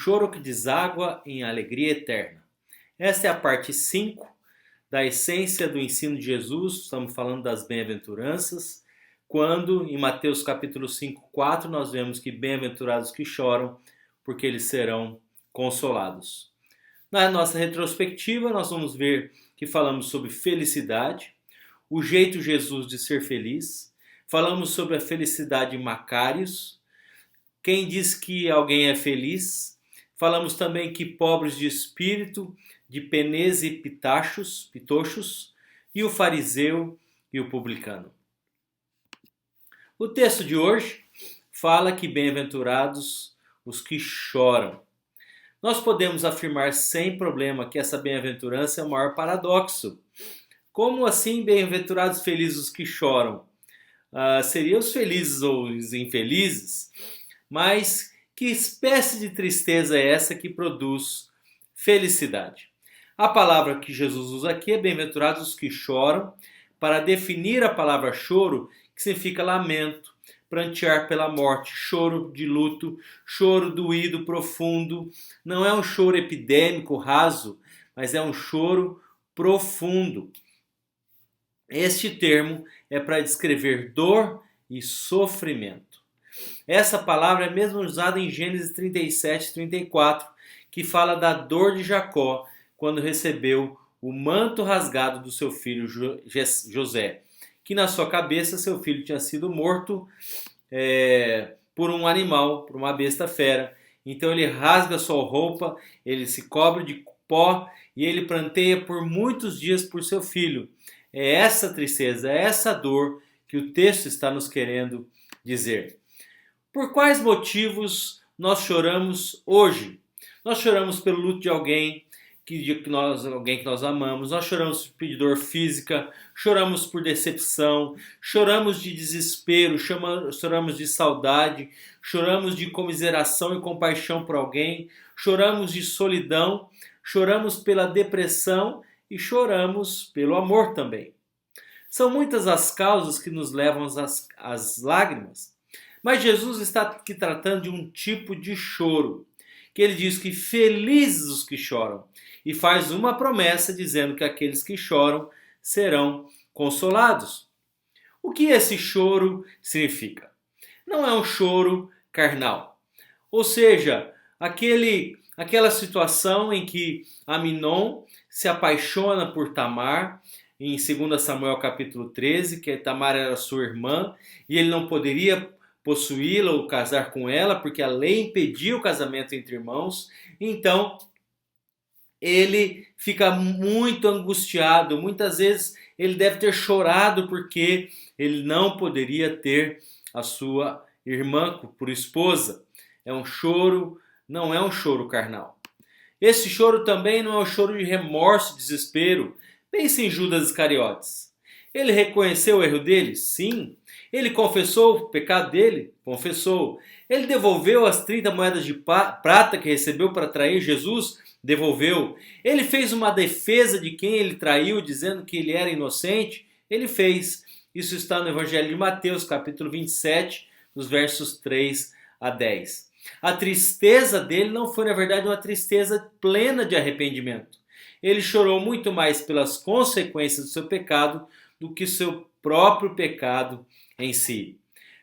choro que deságua em alegria eterna. Esta é a parte 5 da essência do ensino de Jesus. Estamos falando das bem-aventuranças, quando em Mateus capítulo 5, 4, nós vemos que bem-aventurados que choram, porque eles serão consolados. Na nossa retrospectiva, nós vamos ver que falamos sobre felicidade, o jeito Jesus de ser feliz, falamos sobre a felicidade Macários, quem diz que alguém é feliz. Falamos também que pobres de espírito, de penês e pitochos, e o fariseu e o publicano. O texto de hoje fala que bem-aventurados os que choram. Nós podemos afirmar sem problema que essa bem-aventurança é o maior paradoxo. Como assim bem-aventurados felizes os que choram? Seriam os felizes ou os infelizes? Mas que espécie de tristeza é essa que produz felicidade? A palavra que Jesus usa aqui é bem-aventurados os que choram, para definir a palavra choro, que significa lamento, prantear pela morte, choro de luto, choro doído, profundo. Não é um choro epidêmico, raso, mas é um choro profundo. Este termo é para descrever dor e sofrimento. Essa palavra é mesmo usada em Gênesis 37, 34, que fala da dor de Jacó quando recebeu o manto rasgado do seu filho José, que na sua cabeça seu filho tinha sido morto por um animal, por uma besta fera. Então ele rasga sua roupa, ele se cobre de pó e ele pranteia por muitos dias por seu filho. É essa tristeza, é essa dor que o texto está nos querendo dizer. Por quais motivos nós choramos hoje? Nós choramos pelo luto de alguém que nós amamos, nós choramos por dor física, choramos por decepção, choramos de desespero, choramos de saudade, choramos de comiseração e compaixão por alguém, choramos de solidão, choramos pela depressão e choramos pelo amor também. São muitas as causas que nos levam às lágrimas. Mas Jesus está aqui tratando de um tipo de choro, que ele diz que felizes os que choram, e faz uma promessa dizendo que aqueles que choram serão consolados. O que esse choro significa? Não é um choro carnal, ou seja, aquela situação em que Aminon se apaixona por Tamar, em 2 Samuel capítulo 13, que Tamar era sua irmã, e ele não poderia possuí-la ou casar com ela, porque a lei impedia o casamento entre irmãos. Então, ele fica muito angustiado. Muitas vezes ele deve ter chorado porque ele não poderia ter a sua irmã por esposa. Não é um choro carnal. Esse choro também não é um choro de remorso, desespero. Pense em Judas Iscariotes. Ele reconheceu o erro dele? Sim. Ele confessou o pecado dele? Confessou. Ele devolveu as 30 moedas de prata que recebeu para trair Jesus? Devolveu. Ele fez uma defesa de quem ele traiu, dizendo que ele era inocente? Ele fez. Isso está no Evangelho de Mateus, capítulo 27, nos versos 3 a 10. A tristeza dele não foi, na verdade, uma tristeza plena de arrependimento. Ele chorou muito mais pelas consequências do seu pecado do que seu próprio pecado em si.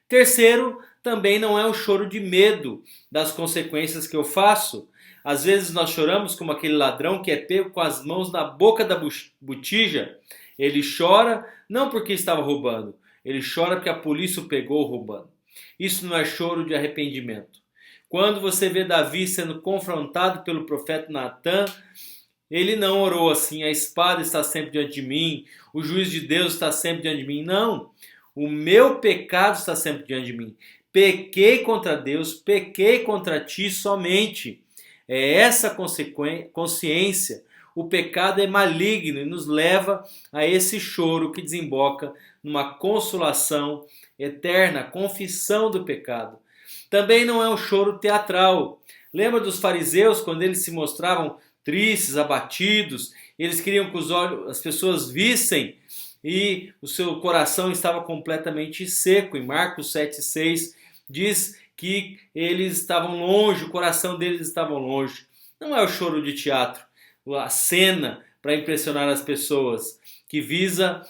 Terceiro, também não é um choro de medo das consequências que eu faço. Às vezes nós choramos como aquele ladrão que é pego com as mãos na boca da botija. Ele chora não porque estava roubando, ele chora porque a polícia o pegou roubando. Isso não é choro de arrependimento. Quando você vê Davi sendo confrontado pelo profeta Natã, ele não orou assim: a espada está sempre diante de mim, o juiz de Deus está sempre diante de mim. Não, o meu pecado está sempre diante de mim. Pequei contra Deus, pequei contra ti somente. É essa consciência. O pecado é maligno e nos leva a esse choro que desemboca numa consolação eterna, confissão do pecado. Também não é um choro teatral. Lembra dos fariseus quando eles se mostravam tristes, abatidos? Eles queriam que as pessoas vissem e o seu coração estava completamente seco. Em Marcos 7,6 diz que eles estavam longe, o coração deles estava longe. Não é o choro de teatro, a cena para impressionar as pessoas, que visa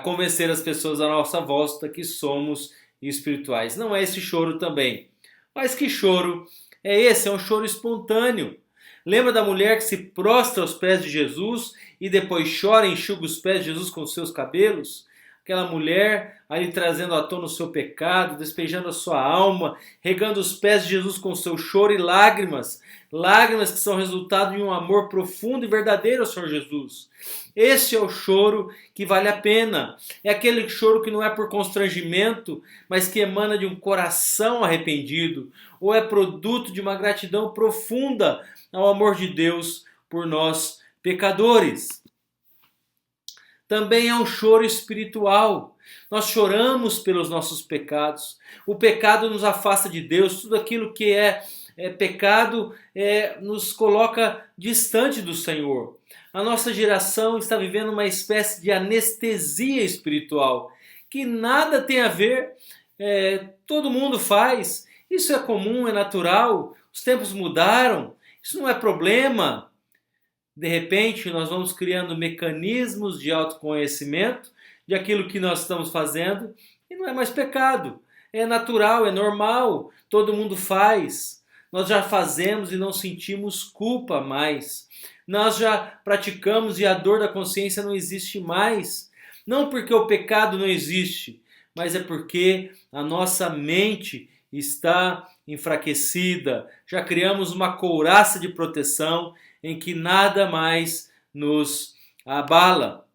convencer as pessoas à nossa volta que somos espirituais. Não é esse choro também. Mas que choro é esse? É um choro espontâneo. Lembra da mulher que se prostra aos pés de Jesus e depois chora e enxuga os pés de Jesus com os seus cabelos? Aquela mulher ali trazendo à tona o seu pecado, despejando a sua alma, regando os pés de Jesus com o seu choro e lágrimas. Lágrimas que são resultado de um amor profundo e verdadeiro ao Senhor Jesus. Esse é o choro que vale a pena. É aquele choro que não é por constrangimento, mas que emana de um coração arrependido, ou é produto de uma gratidão profunda ao amor de Deus por nós pecadores. Também é um choro espiritual. Nós choramos pelos nossos pecados. O pecado nos afasta de Deus. Tudo aquilo que é pecado nos coloca distante do Senhor. A nossa geração está vivendo uma espécie de anestesia espiritual, que nada tem a ver, todo mundo faz. Isso é comum, é natural. Os tempos mudaram. Isso não é problema. De repente, nós vamos criando mecanismos de autoconhecimento de aquilo que nós estamos fazendo e não é mais pecado. É natural, é normal, todo mundo faz. Nós já fazemos e não sentimos culpa mais. Nós já praticamos e a dor da consciência não existe mais. Não porque o pecado não existe, mas é porque a nossa mente está enfraquecida. Já criamos uma couraça de proteção em que nada mais nos abala.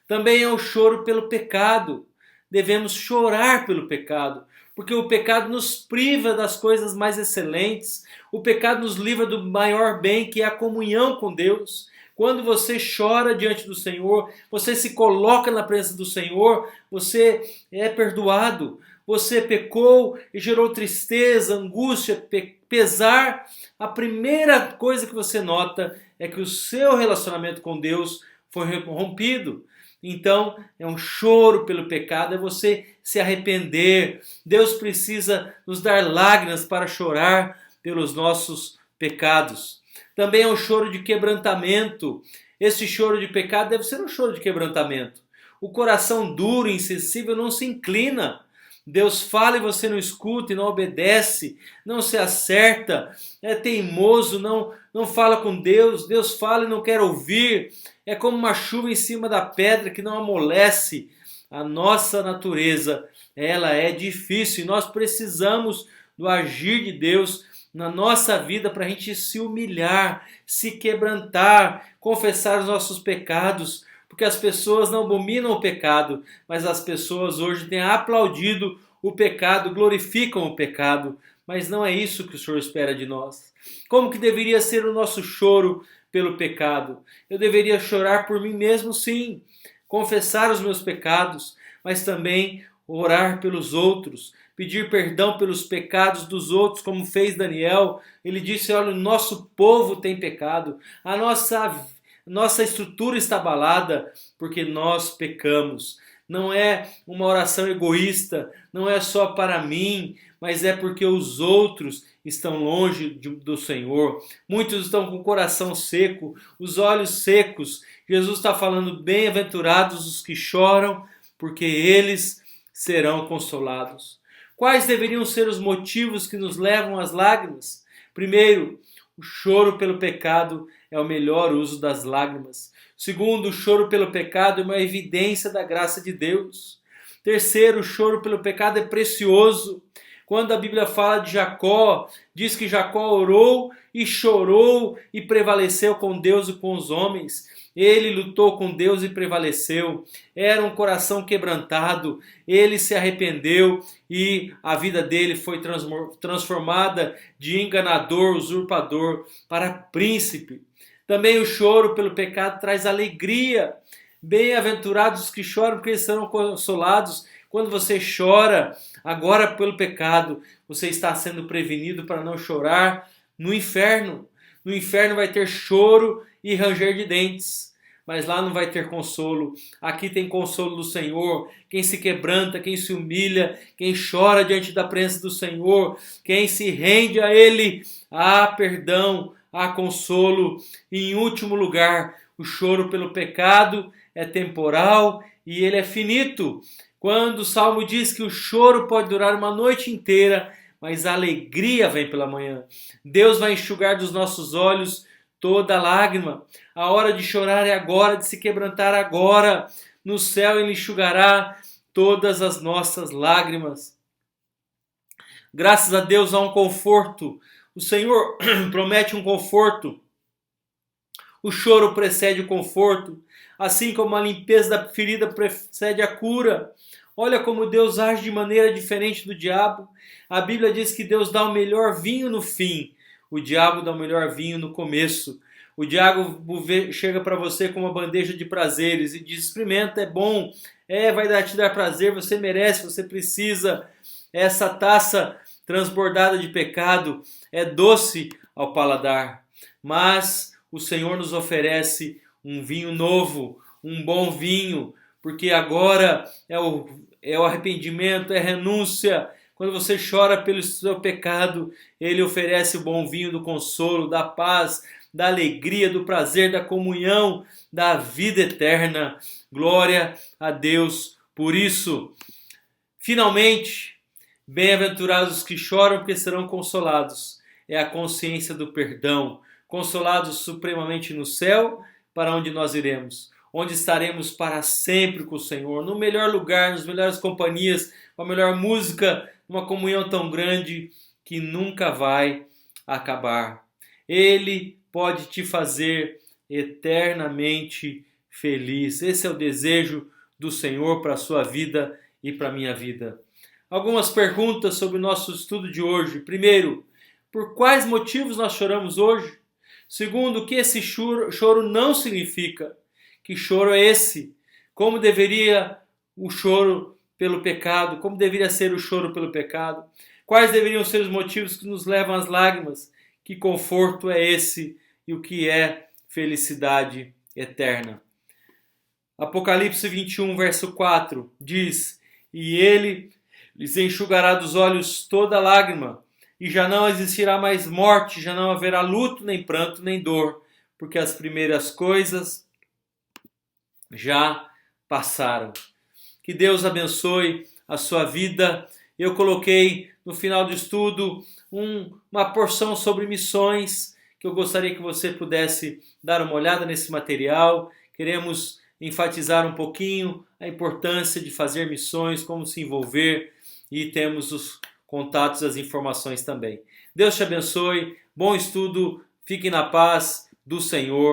Também é o choro pelo pecado. Devemos chorar pelo pecado, porque o pecado nos priva das coisas mais excelentes. O pecado nos livra do maior bem, que é a comunhão com Deus. Quando você chora diante do Senhor, você se coloca na presença do Senhor, você é perdoado. Você pecou e gerou tristeza, angústia, pesar. A primeira coisa que você nota é que o seu relacionamento com Deus foi rompido. Então, é um choro pelo pecado, é você se arrepender. Deus precisa nos dar lágrimas para chorar pelos nossos pecados. Também é um choro de quebrantamento. Esse choro de pecado deve ser um choro de quebrantamento. O coração duro e insensível não se inclina. Deus fala e você não escuta e não obedece, não se acerta, é teimoso, não fala com Deus, Deus fala e não quer ouvir, é como uma chuva em cima da pedra que não amolece. A nossa natureza, ela é difícil e nós precisamos do agir de Deus na nossa vida para a gente se humilhar, se quebrantar, confessar os nossos pecados, porque as pessoas não abominam o pecado, mas as pessoas hoje têm aplaudido o pecado, glorificam o pecado, mas não é isso que o Senhor espera de nós. Como que deveria ser o nosso choro pelo pecado? Eu deveria chorar por mim mesmo, sim, confessar os meus pecados, mas também orar pelos outros, pedir perdão pelos pecados dos outros, como fez Daniel. Ele disse, olha, o nosso povo tem pecado, a nossa estrutura está abalada porque nós pecamos. Não é uma oração egoísta, não é só para mim, mas é porque os outros estão longe do Senhor. Muitos estão com o coração seco, os olhos secos. Jesus está falando, bem-aventurados os que choram, porque eles serão consolados. Quais deveriam ser os motivos que nos levam às lágrimas? Primeiro, o choro pelo pecado é o melhor uso das lágrimas. Segundo, o choro pelo pecado é uma evidência da graça de Deus. Terceiro, o choro pelo pecado é precioso. Quando a Bíblia fala de Jacó, diz que Jacó orou e chorou e prevaleceu com Deus e com os homens. Ele lutou com Deus e prevaleceu. Era um coração quebrantado. Ele se arrependeu e a vida dele foi transformada de enganador, usurpador, para príncipe. Também o choro pelo pecado traz alegria. Bem-aventurados os que choram, porque eles serão consolados. Quando você chora agora pelo pecado, você está sendo prevenido para não chorar no inferno. No inferno vai ter choro e ranger de dentes. mas lá não vai ter consolo. Aqui tem consolo do Senhor. Quem se quebranta, quem se humilha, quem chora diante da presença do Senhor, quem se rende a Ele, há perdão, há consolo. E em último lugar, o choro pelo pecado é temporal e ele é finito. Quando o Salmo diz que o choro pode durar uma noite inteira, mas a alegria vem pela manhã. Deus vai enxugar dos nossos olhos toda lágrima. A hora de chorar é agora, de se quebrantar agora. No céu Ele enxugará todas as nossas lágrimas. Graças a Deus há um conforto. O Senhor promete um conforto. O choro precede o conforto, assim como a limpeza da ferida precede a cura. Olha como Deus age de maneira diferente do diabo. A Bíblia diz que Deus dá o melhor vinho no fim. O diabo dá o melhor vinho no começo. O diabo chega para você com uma bandeja de prazeres e diz: experimenta, é bom, vai te dar prazer, você merece, você precisa. Essa taça transbordada de pecado é doce ao paladar, mas o Senhor nos oferece um vinho novo, um bom vinho, porque agora é o arrependimento, é a renúncia. Quando você chora pelo seu pecado, Ele oferece o bom vinho do consolo, da paz, da alegria, do prazer, da comunhão, da vida eterna. Glória a Deus por isso. Finalmente, bem-aventurados os que choram, porque serão consolados. É a consciência do perdão. Consolados supremamente no céu, para onde nós iremos. Onde estaremos para sempre com o Senhor, no melhor lugar, nas melhores companhias, com a melhor música, uma comunhão tão grande que nunca vai acabar. Ele pode te fazer eternamente feliz. Esse é o desejo do Senhor para a sua vida e para a minha vida. Algumas perguntas sobre o nosso estudo de hoje. Primeiro, por quais motivos nós choramos hoje? Segundo, o que esse choro não significa? Que choro é esse? Como deveria o choro pelo pecado? Como deveria ser o choro pelo pecado? Quais deveriam ser os motivos que nos levam às lágrimas? Que conforto é esse? E o que é felicidade eterna? Apocalipse 21, verso 4 diz: e Ele lhes enxugará dos olhos toda lágrima, e já não existirá mais morte, já não haverá luto, nem pranto, nem dor, porque as primeiras coisas já passaram. Que Deus abençoe a sua vida. Eu coloquei no final do estudo uma porção sobre missões, que eu gostaria que você pudesse dar uma olhada nesse material. Queremos enfatizar um pouquinho a importância de fazer missões, como se envolver, e temos os contatos e as informações também. Deus te abençoe, bom estudo, fique na paz do Senhor.